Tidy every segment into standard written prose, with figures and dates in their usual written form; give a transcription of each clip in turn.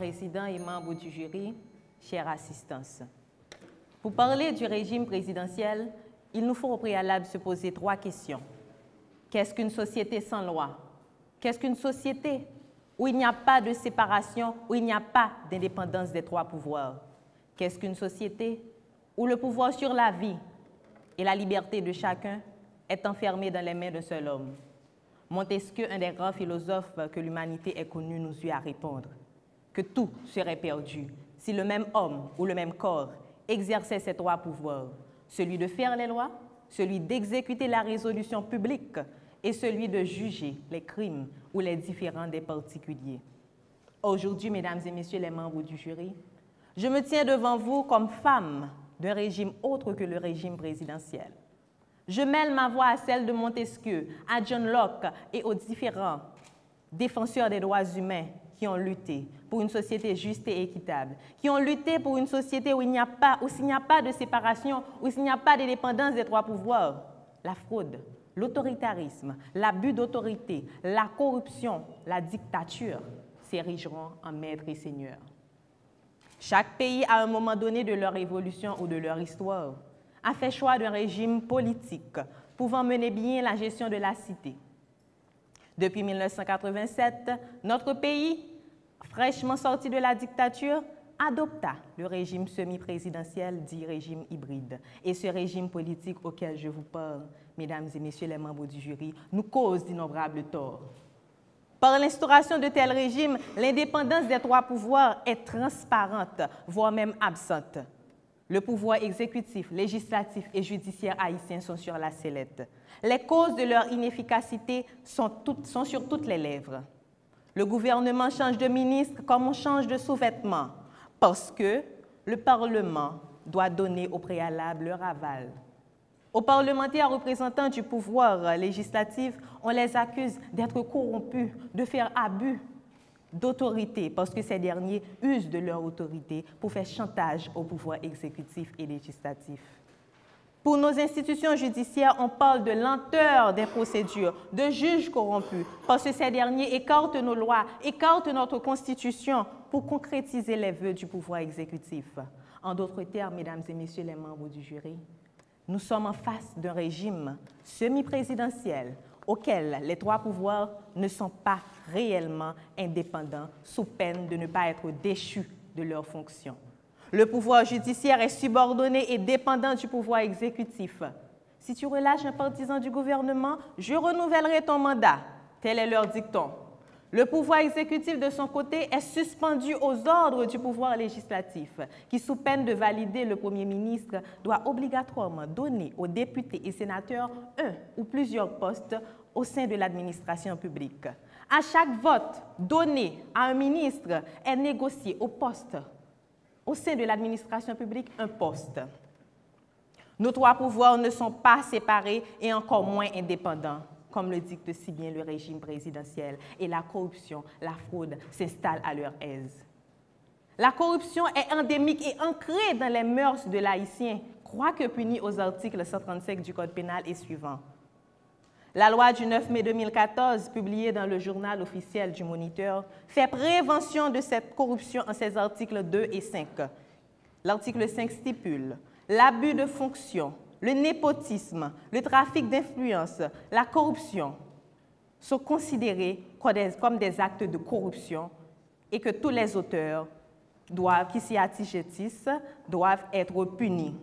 Président et membres du jury, chère assistance. Pour parler du régime présidentiel, il nous faut au préalable se poser 3 questions. Qu'est-ce qu'une société sans loi? Qu'est-ce qu'une société où il n'y a pas de séparation, où il n'y a pas d'indépendance des 3 pouvoirs? Qu'est-ce qu'une société où le pouvoir sur la vie et la liberté de chacun est enfermé dans les mains d'un seul homme? Montesquieu, un des grands philosophes que l'humanité ait connu, nous eut à répondre que tout serait perdu si le même homme ou le même corps exerçait ces 3 pouvoirs, celui de faire les lois, celui d'exécuter la résolution publique et celui de juger les crimes ou les différends des particuliers. Aujourd'hui, mesdames et messieurs les membres du jury, je me tiens devant vous comme femme d'un régime autre que le régime présidentiel. Je mêle ma voix à celle de Montesquieu, à John Locke et aux différents défenseurs des droits humains qui ont lutté pour une société juste et équitable, qui ont lutté pour une société où s'il n'y a pas de séparation, où s'il n'y a pas d'indépendance des 3 pouvoirs, la fraude, l'autoritarisme, l'abus d'autorité, la corruption, la dictature s'érigeront en maîtres et seigneurs. Chaque pays, à un moment donné de leur évolution ou de leur histoire, a fait choix d'un régime politique pouvant mener bien la gestion de la cité. Depuis 1987, notre pays, fraîchement sorti de la dictature, adopta le régime semi-présidentiel dit régime hybride. Et ce régime politique auquel je vous parle, mesdames et messieurs les membres du jury, nous cause d'innombrables torts. Par l'instauration de tels régimes, l'indépendance des 3 pouvoirs est transparente, voire même absente. Le pouvoir exécutif, législatif et judiciaire haïtien sont sur la sellette. Les causes de leur inefficacité sont sur toutes les lèvres. Le gouvernement change de ministre comme on change de sous-vêtements, parce que le Parlement doit donner au préalable leur aval. Aux parlementaires représentants du pouvoir législatif, on les accuse d'être corrompus, de faire abus d'autorité, parce que ces derniers usent de leur autorité pour faire chantage au pouvoir exécutif et législatif. Pour nos institutions judiciaires, on parle de lenteur des procédures, de juges corrompus, parce que ces derniers écartent nos lois, écartent notre Constitution pour concrétiser les vœux du pouvoir exécutif. En d'autres termes, mesdames et messieurs les membres du jury, nous sommes en face d'un régime semi-présidentiel auquel les 3 pouvoirs ne sont pas réellement indépendants, sous peine de ne pas être déchus de leurs fonctions. Le pouvoir judiciaire est subordonné et dépendant du pouvoir exécutif. Si tu relâches un partisan du gouvernement, je renouvellerai ton mandat. Tel est leur dicton. Le pouvoir exécutif, de son côté, est suspendu aux ordres du pouvoir législatif, qui, sous peine de valider le Premier ministre, doit obligatoirement donner aux députés et sénateurs un ou plusieurs postes au sein de l'administration publique. À chaque vote donné à un ministre est négocié au sein de l'administration publique un poste. Nos 3 pouvoirs ne sont pas séparés et encore moins indépendants, comme le dicte si bien le régime présidentiel, et la corruption, la fraude s'installent à leur aise. La corruption est endémique et ancrée dans les mœurs de l'Haïtien, quoique punie aux articles 135 du Code pénal et suivants. La loi du 9 mai 2014, publiée dans le journal officiel du Moniteur, fait prévention de cette corruption en ses articles 2 et 5. L'article 5 stipule l'abus de fonction, le népotisme, le trafic d'influence, la corruption sont considérés comme des actes de corruption et que tous les auteurs qui s'y attichentissent doivent être punis.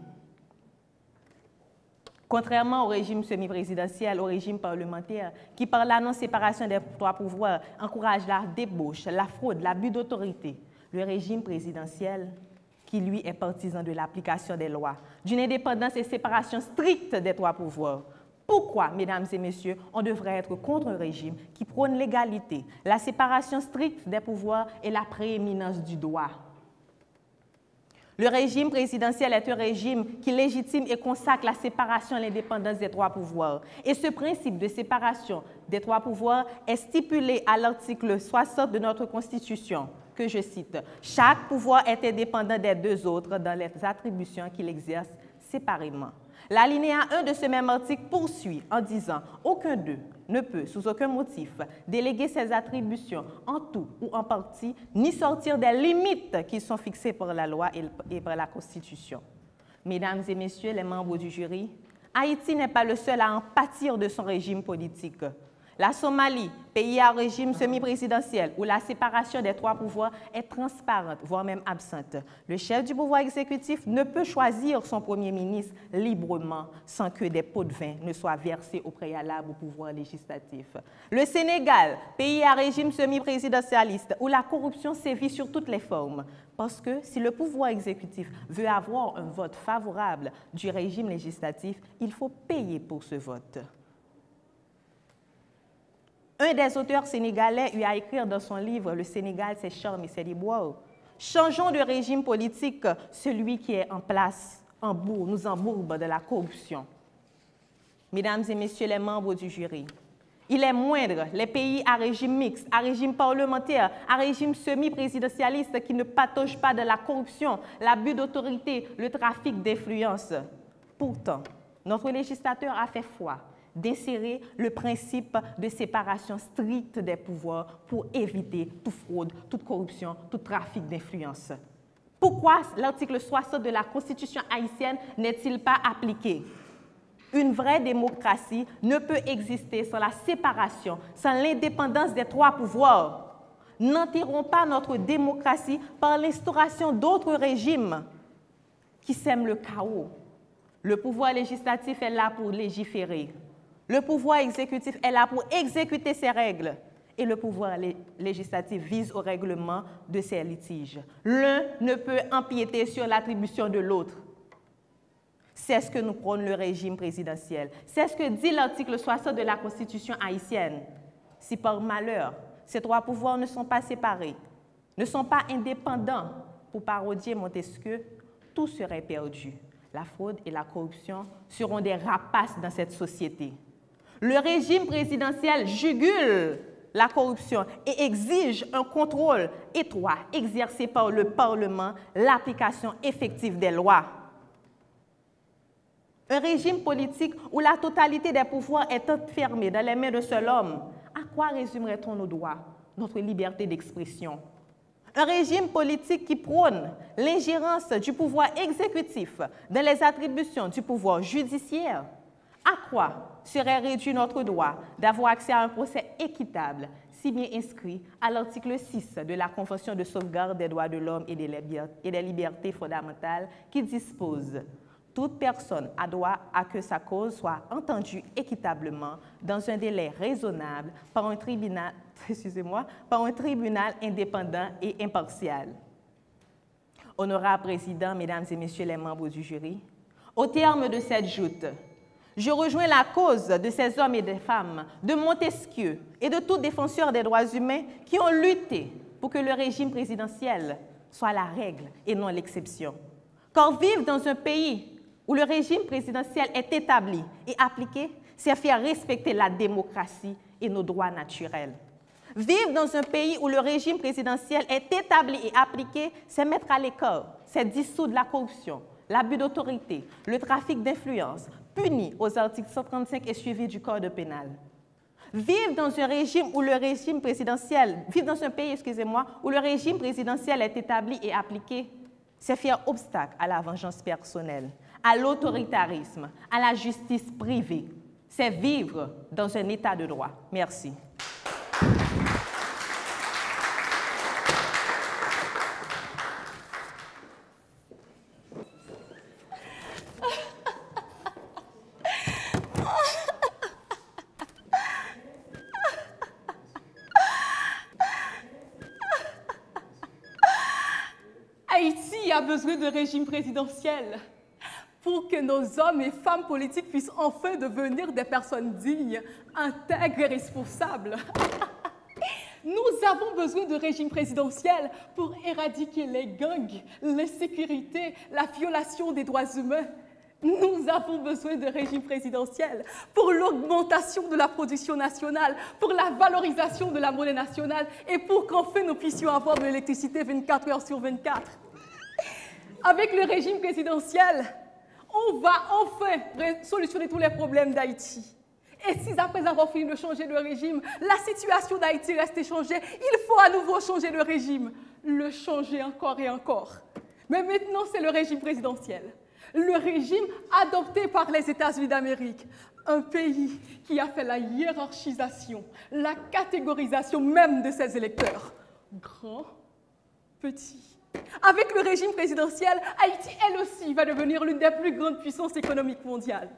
Contrairement au régime semi-présidentiel, au régime parlementaire, qui par la non-séparation des 3 pouvoirs encourage la débauche, la fraude, l'abus d'autorité, le régime présidentiel, qui lui est partisan de l'application des lois, d'une indépendance et séparation stricte des 3 pouvoirs. Pourquoi, mesdames et messieurs, on devrait être contre un régime qui prône l'égalité, la séparation stricte des pouvoirs et la prééminence du droit? Le régime présidentiel est un régime qui légitime et consacre la séparation et l'indépendance des 3 pouvoirs. Et ce principe de séparation des 3 pouvoirs est stipulé à l'article 60 de notre Constitution, que je cite. « Chaque pouvoir est indépendant des 2 autres dans les attributions qu'il exerce séparément. » L'alinéa 1 de ce même article poursuit en disant « Aucun d'eux ne peut, sous aucun motif, déléguer ses attributions en tout ou en partie, ni sortir des limites qui sont fixées par la loi et par la Constitution. Mesdames et messieurs les membres du jury, Haïti n'est pas le seul à en pâtir de son régime politique. La Somalie, pays à régime semi-présidentiel, où la séparation des trois pouvoirs est transparente, voire même absente. Le chef du pouvoir exécutif ne peut choisir son premier ministre librement sans que des pots de vin ne soient versés au préalable au pouvoir législatif. Le Sénégal, pays à régime semi-présidentialiste, où la corruption sévit sur toutes les formes. Parce que si le pouvoir exécutif veut avoir un vote favorable du régime législatif, il faut payer pour ce vote. Un des auteurs sénégalais eut à écrire dans son livre « Le Sénégal, ses charmes et ses déboires ». Changeons de régime politique, celui qui est en place nous embourbe de la corruption. Mesdames et messieurs les membres du jury, il est moindre les pays à régime mixte, à régime parlementaire, à régime semi-présidentialiste qui ne pataugent pas de la corruption, l'abus d'autorité, le trafic d'influence. Pourtant, notre législateur a fait foi d'insérer le principe de séparation stricte des pouvoirs pour éviter toute fraude, toute corruption, tout trafic d'influence. Pourquoi l'article 60 de la Constitution haïtienne n'est-il pas appliqué? Une vraie démocratie ne peut exister sans la séparation, sans l'indépendance des trois pouvoirs. N'enterrons pas notre démocratie par l'instauration d'autres régimes qui sèment le chaos. Le pouvoir législatif est là pour légiférer. Le pouvoir exécutif est là pour exécuter ses règles et le pouvoir législatif vise au règlement de ces litiges. L'un ne peut empiéter sur l'attribution de l'autre. C'est ce que nous prône le régime présidentiel. C'est ce que dit l'article 60 de la Constitution haïtienne. Si par malheur, ces trois pouvoirs ne sont pas séparés, ne sont pas indépendants, pour parodier Montesquieu, tout serait perdu. La fraude et la corruption seront des rapaces dans cette société. Le régime présidentiel jugule la corruption et exige un contrôle étroit exercé par le Parlement, l'application effective des lois. Un régime politique où la totalité des pouvoirs est enfermée dans les mains d'un seul homme, à quoi résumerait-on nos droits, notre liberté d'expression? Un régime politique qui prône l'ingérence du pouvoir exécutif dans les attributions du pouvoir judiciaire. À quoi serait réduit notre droit d'avoir accès à un procès équitable, si bien inscrit à l'article 6 de la Convention de sauvegarde des droits de l'homme et des libertés fondamentales qui dispose « Toute personne a droit à que sa cause soit entendue équitablement dans un délai raisonnable par un tribunal, indépendant et impartial. » Honorable Président, Mesdames et Messieurs les membres du jury, au terme de cette joute, je rejoins la cause de ces hommes et des femmes, de Montesquieu et de tous défenseurs des droits humains qui ont lutté pour que le régime présidentiel soit la règle et non l'exception. Car vivre dans un pays où le régime présidentiel est établi et appliqué, c'est faire respecter la démocratie et nos droits naturels. Vivre dans un pays où le régime présidentiel est établi et appliqué, c'est mettre à l'écart, c'est dissoudre la corruption, l'abus d'autorité, le trafic d'influence, puni aux articles 135 et suivis du Code pénal. Vivre dans un régime où le régime présidentiel, vivre dans un pays, où le régime présidentiel est établi et appliqué, c'est faire obstacle à la vengeance personnelle, à l'autoritarisme, à la justice privée. C'est vivre dans un état de droit. Merci. Haïti a besoin de régime présidentiel pour que nos hommes et femmes politiques puissent enfin devenir des personnes dignes, intègres et responsables. Nous avons besoin de régime présidentiel pour éradiquer les gangs, l'insécurité, la violation des droits humains. Nous avons besoin de régime présidentiel pour l'augmentation de la production nationale, pour la valorisation de la monnaie nationale et pour qu'enfin nous puissions avoir de l'électricité 24 heures sur 24. Avec le régime présidentiel, on va enfin solutionner tous les problèmes d'Haïti. Et si après avoir fini de changer le régime, la situation d'Haïti reste inchangée, il faut à nouveau changer le régime. Le changer encore et encore. Mais maintenant, c'est le régime présidentiel. Le régime adopté par les États-Unis d'Amérique. Un pays qui a fait la hiérarchisation, la catégorisation même de ses électeurs. Grands, petits. Avec le régime présidentiel, Haïti, elle aussi, va devenir l'une des plus grandes puissances économiques mondiales.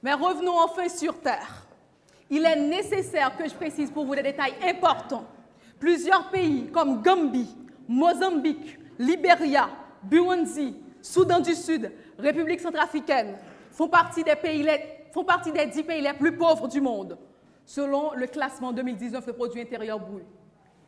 Mais revenons enfin sur terre. Il est nécessaire que je précise pour vous des détails importants. Plusieurs pays comme Gambie, Mozambique, Libéria, Burundi, Soudan du Sud, République centrafricaine font partie des 10 pays les plus pauvres du monde, selon le classement 2019 du produit intérieur brut.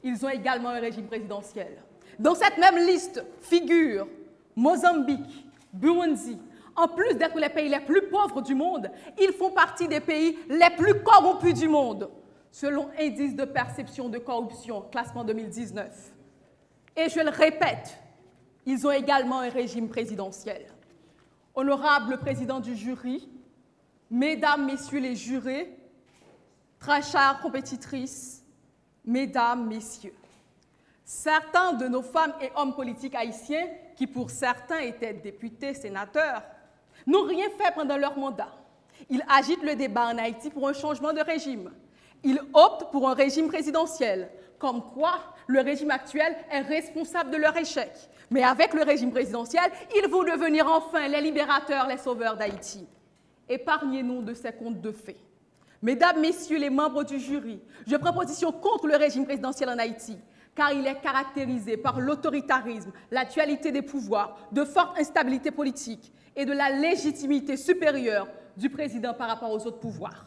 Ils ont également un régime présidentiel. Dans cette même liste figurent Mozambique, Burundi. En plus d'être les pays les plus pauvres du monde, ils font partie des pays les plus corrompus du monde, selon Indice de perception de corruption, classement 2019. Et je le répète, ils ont également un régime présidentiel. Honorable président du jury, mesdames, messieurs les jurés, très chères compétitrices, mesdames, messieurs, certains de nos femmes et hommes politiques haïtiens, qui pour certains étaient députés, sénateurs, n'ont rien fait pendant leur mandat. Ils agitent le débat en Haïti pour un changement de régime. Ils optent pour un régime présidentiel, comme quoi le régime actuel est responsable de leur échec. Mais avec le régime présidentiel, ils vont devenir enfin les libérateurs, les sauveurs d'Haïti. Épargnez-nous de ces contes de fées. Mesdames, messieurs les membres du jury, je prends position contre le régime présidentiel en Haïti, car il est caractérisé par l'autoritarisme, la dualité des pouvoirs, de forte instabilité politique et de la légitimité supérieure du président par rapport aux autres pouvoirs.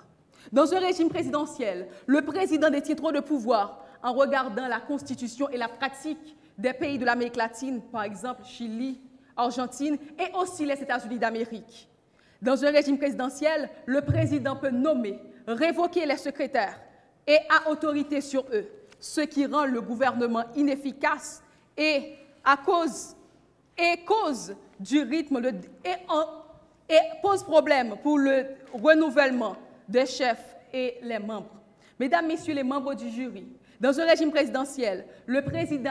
Dans un régime présidentiel, le président détient trop de pouvoir en regardant la constitution et la pratique des pays de l'Amérique latine, par exemple Chili, Argentine et aussi les États-Unis d'Amérique. Dans un régime présidentiel, le président peut nommer, révoquer les secrétaires et a autorité sur eux, ce qui rend le gouvernement inefficace et cause du rythme et pose problème pour le renouvellement des chefs et les membres. Mesdames, messieurs les membres du jury, dans un régime présidentiel, le président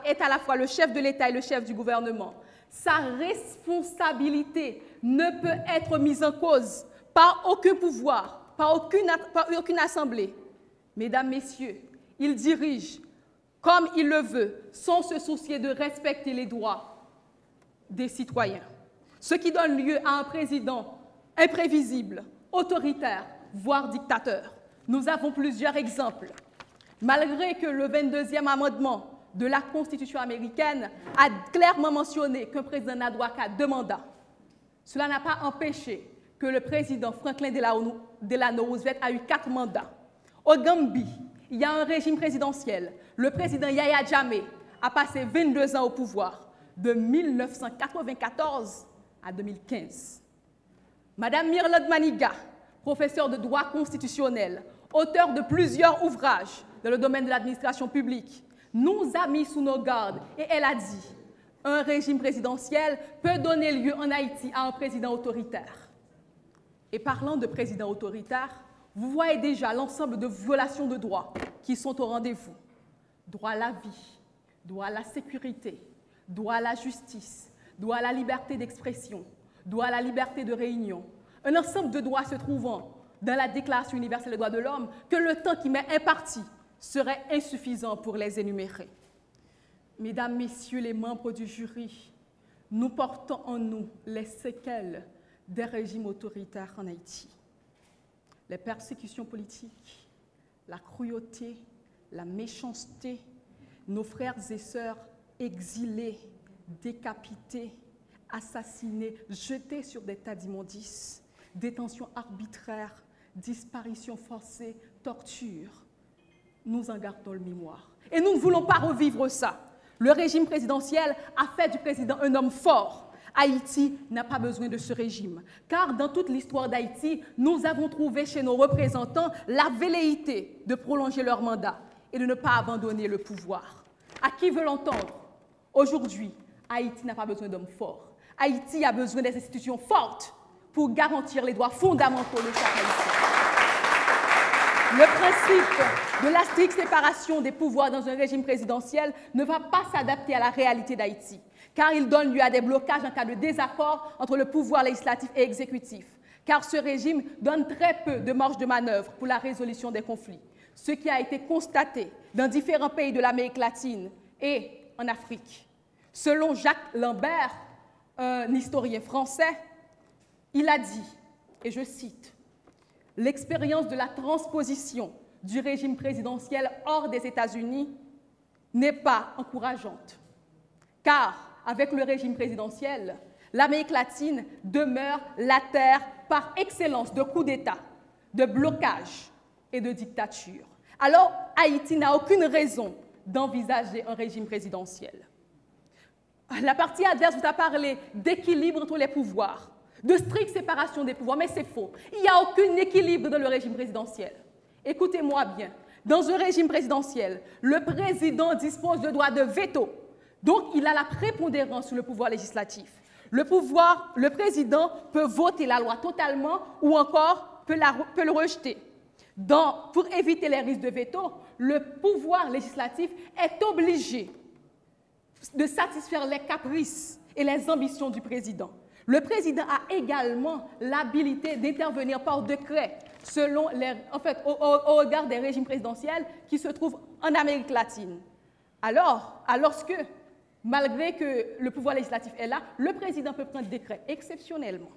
est à la fois le chef de l'État et le chef du gouvernement. Sa responsabilité ne peut être mise en cause par aucun pouvoir, par aucune assemblée. Mesdames, messieurs, il dirige comme il le veut, sans se soucier de respecter les droits des citoyens. Ce qui donne lieu à un président imprévisible, autoritaire, voire dictateur. Nous avons plusieurs exemples. Malgré que le 22e amendement de la Constitution américaine a clairement mentionné qu'un président n'a droit qu'à 2 mandats, cela n'a pas empêché que le président Franklin Delano Roosevelt a eu 4 mandats. Au Gambie, il y a un régime présidentiel. Le président Yahya Jammeh a passé 22 ans au pouvoir, de 1994 à 2015. Madame Mirland Maniga, professeure de droit constitutionnel, auteure de plusieurs ouvrages dans le domaine de l'administration publique, nous a mis sous nos gardes et elle a dit « Un régime présidentiel peut donner lieu en Haïti à un président autoritaire. » Et parlant de président autoritaire, vous voyez déjà l'ensemble de violations de droits qui sont au rendez-vous. Droit à la vie, droit à la sécurité, droit à la justice, droit à la liberté d'expression, droit à la liberté de réunion. Un ensemble de droits se trouvant dans la Déclaration universelle des droits de l'homme que le temps qui m'est imparti serait insuffisant pour les énumérer. Mesdames, messieurs les membres du jury, nous portons en nous les séquelles des régimes autoritaires en Haïti. Les persécutions politiques, la cruauté, la méchanceté, nos frères et sœurs exilés, décapités, assassinés, jetés sur des tas d'immondices, détention arbitraire, disparition forcée, torture. Nous en gardons le mémoire. Et nous ne voulons pas revivre ça. Le régime présidentiel a fait du président un homme fort. Haïti n'a pas besoin de ce régime, car dans toute l'histoire d'Haïti, nous avons trouvé chez nos représentants la velléité de prolonger leur mandat et de ne pas abandonner le pouvoir. À qui veut l'entendre? Aujourd'hui, Haïti n'a pas besoin d'hommes forts. Haïti a besoin des institutions fortes pour garantir les droits fondamentaux de chaque Haïtien. Le principe de la stricte séparation des pouvoirs dans un régime présidentiel ne va pas s'adapter à la réalité d'Haïti, car il donne lieu à des blocages en cas de désaccord entre le pouvoir législatif et exécutif, car ce régime donne très peu de marge de manœuvre pour la résolution des conflits, ce qui a été constaté dans différents pays de l'Amérique latine et en Afrique. Selon Jacques Lambert, un historien français, il a dit, et je cite, « L'expérience de la transposition du régime présidentiel hors des États-Unis n'est pas encourageante, car avec le régime présidentiel, l'Amérique latine demeure la terre par excellence de coups d'État, de blocage et de dictature. Alors, Haïti n'a aucune raison d'envisager un régime présidentiel. » La partie adverse vous a parlé d'équilibre entre les pouvoirs, de stricte séparation des pouvoirs, mais c'est faux. Il n'y a aucun équilibre dans le régime présidentiel. Écoutez-moi bien, dans un régime présidentiel, le président dispose de droit de veto, donc il a la prépondérance sur le pouvoir législatif. Le président peut voter la loi totalement ou encore peut le rejeter. Pour éviter les risques de veto, le pouvoir législatif est obligé de satisfaire les caprices et les ambitions du président. Le président a également l'habilité d'intervenir par décret au regard des régimes présidentiels qui se trouvent en Amérique latine. Alors que, malgré que le pouvoir législatif est là, le président peut prendre décret exceptionnellement.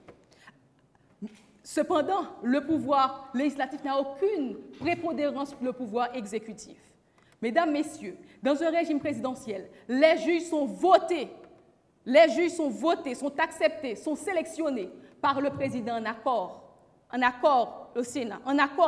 Cependant, le pouvoir législatif n'a aucune prépondérance sur le pouvoir exécutif. Mesdames, Messieurs, dans un régime présidentiel, les juges sont votés, sont acceptés, sont sélectionnés par le président en accord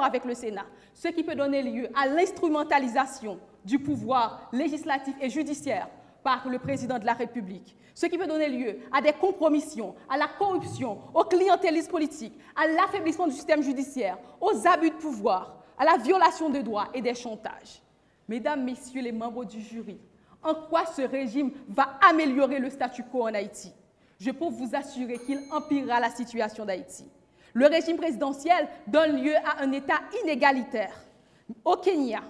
avec le Sénat, ce qui peut donner lieu à l'instrumentalisation du pouvoir législatif et judiciaire par le président de la République, ce qui peut donner lieu à des compromissions, à la corruption, au clientélisme politique, à l'affaiblissement du système judiciaire, aux abus de pouvoir, à la violation de droits et des chantages. Mesdames, Messieurs les membres du jury, en quoi ce régime va améliorer le statu quo en Haïti? Je peux vous assurer qu'il empirera la situation d'Haïti. Le régime présidentiel donne lieu à un État inégalitaire. Au Kenya,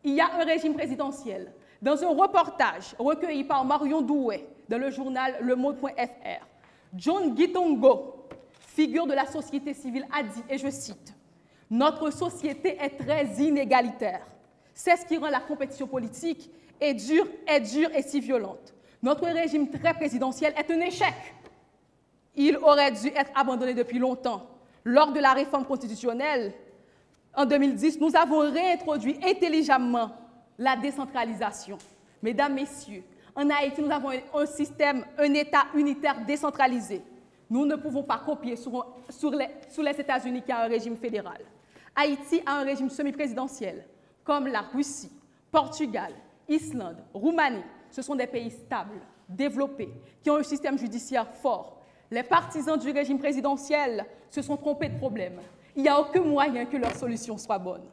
il y a un régime présidentiel. Dans un reportage recueilli par Marion Doué dans le journal Le Monde.fr, John Gitongo, figure de la société civile, a dit, et je cite, « Notre société est très inégalitaire. C'est ce qui rend la compétition politique dure et si violente. Notre régime très présidentiel est un échec. Il aurait dû être abandonné depuis longtemps. Lors de la réforme constitutionnelle, en 2010, nous avons réintroduit intelligemment la décentralisation. Mesdames, Messieurs, en Haïti, nous avons un État unitaire décentralisé. Nous ne pouvons pas copier sur les États-Unis qui a un régime fédéral. Haïti a un régime semi-présidentiel, comme la Russie, Portugal, Islande, Roumanie. Ce sont des pays stables, développés, qui ont un système judiciaire fort. Les partisans du régime présidentiel se sont trompés de problème. Il n'y a aucun moyen que leur solution soit bonne.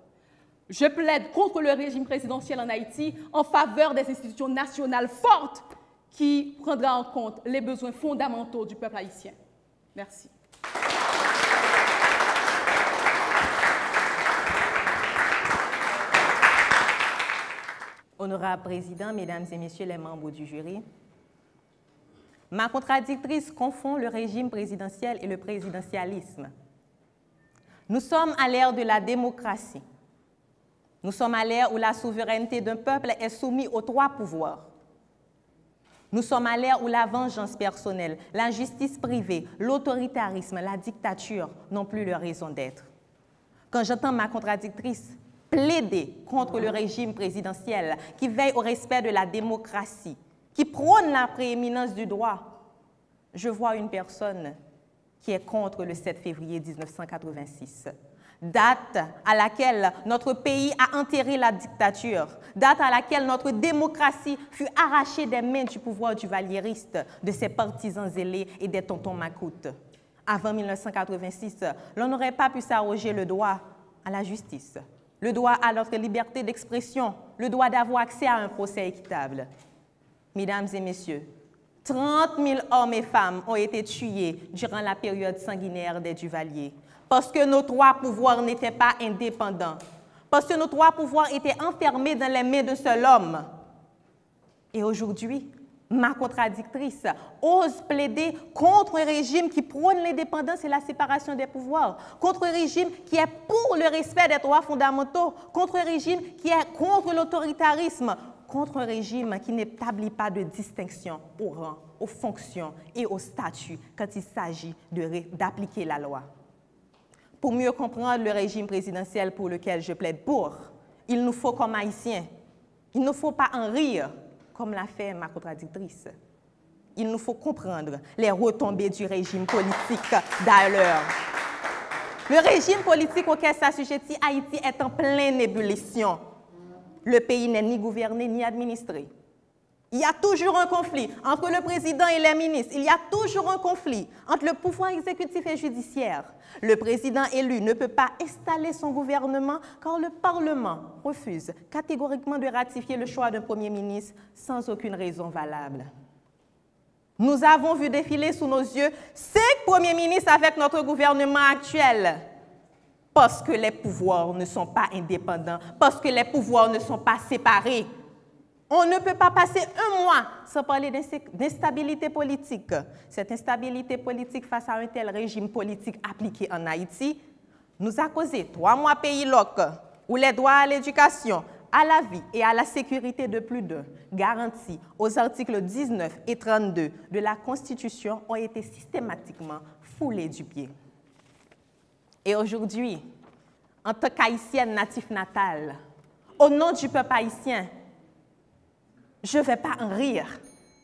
Je plaide contre le régime présidentiel en Haïti en faveur des institutions nationales fortes qui prendront en compte les besoins fondamentaux du peuple haïtien. Merci. Honorable Président, Mesdames et Messieurs les membres du jury, ma contradictrice confond le régime présidentiel et le présidentialisme. Nous sommes à l'ère de la démocratie. Nous sommes à l'ère où la souveraineté d'un peuple est soumise aux trois pouvoirs. Nous sommes à l'ère où la vengeance personnelle, la justice privée, l'autoritarisme, la dictature n'ont plus leur raison d'être. Quand j'entends ma contradictrice plaider contre le régime présidentiel qui veille au respect de la démocratie, qui prône la prééminence du droit, je vois une personne qui est contre le 7 février 1986, date à laquelle notre pays a enterré la dictature, date à laquelle notre démocratie fut arrachée des mains du pouvoir duvalieriste, de ses partisans zélés et des tontons macoutes. Avant 1986, l'on n'aurait pas pu s'arroger le droit à la justice, le droit à notre liberté d'expression, le droit d'avoir accès à un procès équitable. Mesdames et messieurs, 30 000 hommes et femmes ont été tués durant la période sanguinaire des Duvaliers parce que nos trois pouvoirs n'étaient pas indépendants, parce que nos trois pouvoirs étaient enfermés dans les mains d'un seul homme. Et aujourd'hui, ma contradictrice ose plaider contre un régime qui prône l'indépendance et la séparation des pouvoirs, contre un régime qui est pour le respect des droits fondamentaux, contre un régime qui est contre l'autoritarisme, contre un régime qui n'établit pas de distinction au rang, aux fonctions et au statut quand il s'agit d'appliquer la loi. Pour mieux comprendre le régime présidentiel pour lequel je plaide pour, il nous faut, comme Haïtiens, il ne faut pas en rire, comme l'a fait ma contradictrice. Il nous faut comprendre les retombées du régime politique d'ailleurs. Le régime politique auquel s'assujettit Haïti est en pleine ébullition. Le pays n'est ni gouverné ni administré. Il y a toujours un conflit entre le président et les ministres. Il y a toujours un conflit entre le pouvoir exécutif et judiciaire. Le président élu ne peut pas installer son gouvernement car le Parlement refuse catégoriquement de ratifier le choix d'un Premier ministre sans aucune raison valable. Nous avons vu défiler sous nos yeux 5 premiers ministres avec notre gouvernement actuel. Parce que les pouvoirs ne sont pas indépendants, parce que les pouvoirs ne sont pas séparés. On ne peut pas passer un mois sans parler d'instabilité politique. Cette instabilité politique face à un tel régime politique appliqué en Haïti nous a causé 3 mois pays loc, où les droits à l'éducation, à la vie et à la sécurité de plus d'un, garantis aux articles 19 et 32 de la Constitution, ont été systématiquement foulés du pied. Et aujourd'hui, en tant qu'haïtienne natif natale, au nom du peuple haïtien, je ne vais pas en rire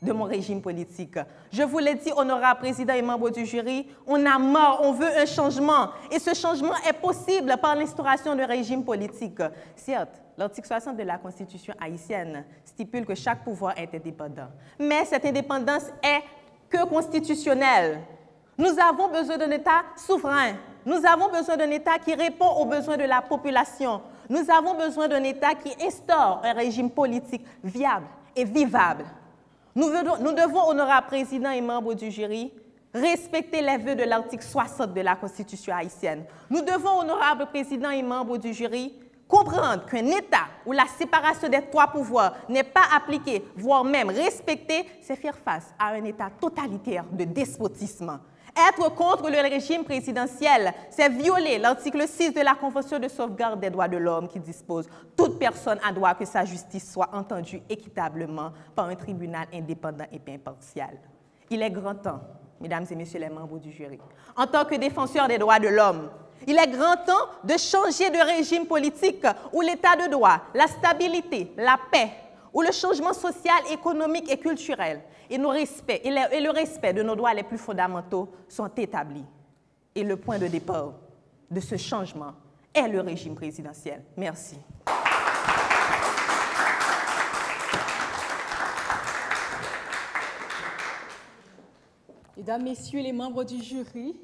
de mon régime politique. Je vous l'ai dit, honorable président et membres du jury, on a marre, on veut un changement. Et ce changement est possible par l'instauration d'un régime politique. Certes, l'article 60 de la Constitution haïtienne stipule que chaque pouvoir est indépendant. Mais cette indépendance est que constitutionnelle. Nous avons besoin d'un État souverain. Nous avons besoin d'un État qui répond aux besoins de la population. Nous avons besoin d'un État qui instaure un régime politique viable et vivable. Nous devons, honorable président et membres du jury, respecter les vœux de l'article 60 de la Constitution haïtienne. Nous devons, honorable président et membres du jury, comprendre qu'un État où la séparation des 3 pouvoirs n'est pas appliquée, voire même respectée, c'est faire face à un État totalitaire de despotisme. Être contre le régime présidentiel, c'est violer l'article 6 de la Convention de sauvegarde des droits de l'homme qui dispose « Toute personne a droit que sa justice soit entendue équitablement par un tribunal indépendant et impartial ». Il est grand temps, mesdames et messieurs les membres du jury, en tant que défenseurs des droits de l'homme, il est grand temps de changer de régime politique où l'état de droit, la stabilité, la paix, où le changement social, économique et culturel et le respect de nos droits les plus fondamentaux sont établis. Et le point de départ de ce changement est le régime présidentiel. Merci. Mesdames, Messieurs les membres du jury,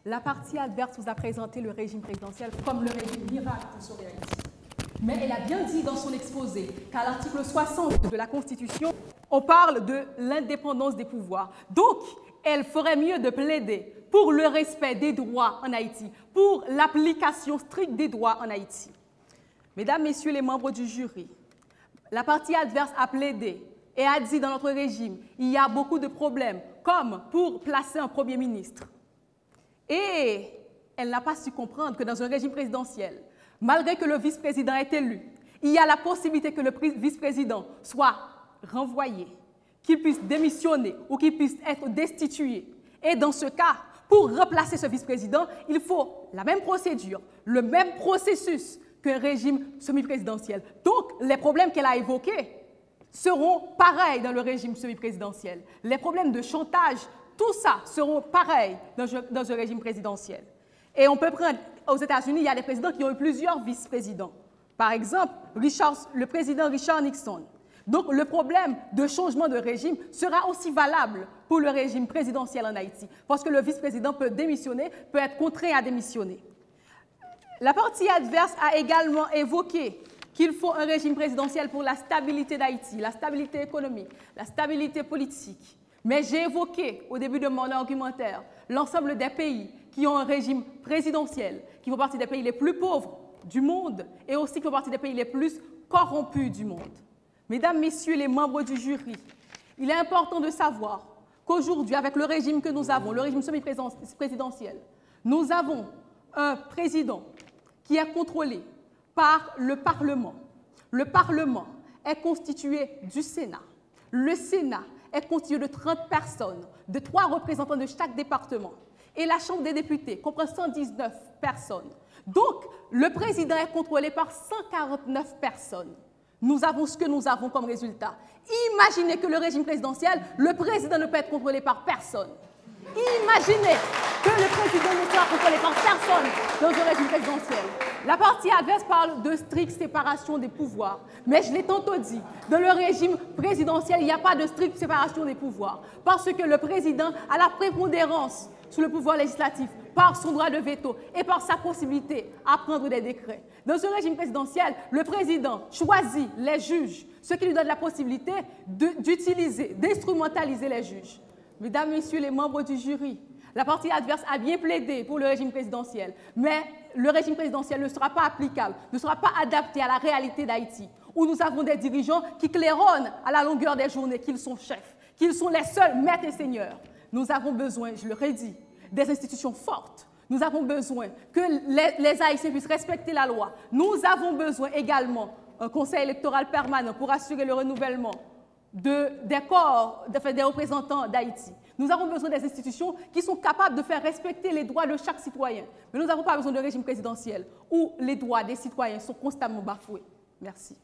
la partie adverse vous a présenté le régime présidentiel comme le régime miracle sur Haïti. Mais elle a bien dit dans son exposé qu'à l'article 60 de la Constitution, on parle de l'indépendance des pouvoirs. Donc, elle ferait mieux de plaider pour le respect des droits en Haïti, pour l'application stricte des droits en Haïti. Mesdames, Messieurs les membres du jury, la partie adverse a plaidé et a dit dans notre régime, il y a beaucoup de problèmes, comme pour placer un Premier ministre. Et elle n'a pas su comprendre que dans un régime présidentiel, malgré que le vice-président est élu, il y a la possibilité que le vice-président soit renvoyé, qu'il puisse démissionner ou qu'il puisse être destitué. Et dans ce cas, pour remplacer ce vice-président, il faut la même procédure, le même processus qu'un régime semi-présidentiel. Donc, les problèmes qu'elle a évoqués seront pareils dans le régime semi-présidentiel. Les problèmes de chantage, tout ça seront pareils dans un régime présidentiel. Et on peut prendre, aux États-Unis, il y a des présidents qui ont eu plusieurs vice-présidents. Par exemple, le président Richard Nixon. Donc, le problème de changement de régime sera aussi valable pour le régime présidentiel en Haïti, parce que le vice-président peut démissionner, peut être contraint à démissionner. La partie adverse a également évoqué qu'il faut un régime présidentiel pour la stabilité d'Haïti, la stabilité économique, la stabilité politique. Mais j'ai évoqué au début de mon argumentaire l'ensemble des pays qui ont un régime présidentiel, qui font partie des pays les plus pauvres du monde et aussi qui font partie des pays les plus corrompus du monde. Mesdames, Messieurs les membres du jury, il est important de savoir qu'aujourd'hui, avec le régime que nous avons, le régime semi-présidentiel, nous avons un président qui est contrôlé par le Parlement. Le Parlement est constitué du Sénat. Le Sénat est constitué de 30 personnes, de 3 représentants de chaque département. Et la Chambre des députés comprend 119 personnes. Donc, le président est contrôlé par 149 personnes. Nous avons ce que nous avons comme résultat. Imaginez que le régime présidentiel, le président ne peut être contrôlé par personne. Imaginez que le président ne soit contrôlé par personne dans un régime présidentiel. La partie adverse parle de stricte séparation des pouvoirs. Mais je l'ai tantôt dit, dans le régime présidentiel, il n'y a pas de stricte séparation des pouvoirs. Parce que le président a la prépondérance sur le pouvoir législatif par son droit de veto et par sa possibilité à prendre des décrets. Dans ce régime présidentiel, le président choisit les juges, ce qui lui donne la possibilité d'utiliser, d'instrumentaliser les juges. Mesdames, Messieurs les membres du jury, la partie adverse a bien plaidé pour le régime présidentiel, mais le régime présidentiel ne sera pas applicable, ne sera pas adapté à la réalité d'Haïti, où nous avons des dirigeants qui claironnent à la longueur des journées qu'ils sont chefs, qu'ils sont les seuls maîtres et seigneurs. Nous avons besoin, je le redis, des institutions fortes. Nous avons besoin que les Haïtiens puissent respecter la loi. Nous avons besoin également d'un conseil électoral permanent pour assurer le renouvellement des corps, des représentants d'Haïti. Nous avons besoin des institutions qui sont capables de faire respecter les droits de chaque citoyen. Mais nous n'avons pas besoin de régime présidentiel où les droits des citoyens sont constamment bafoués. Merci.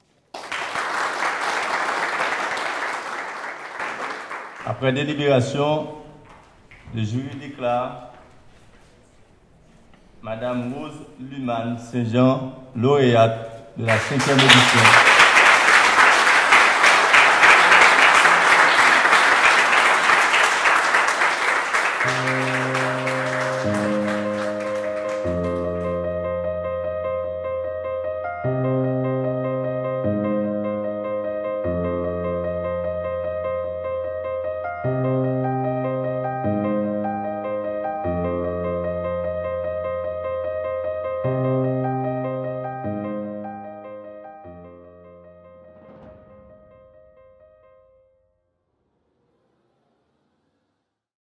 Après délibération, le jury déclare Madame Rose Luman Saint-Jean, lauréate de la 5e édition.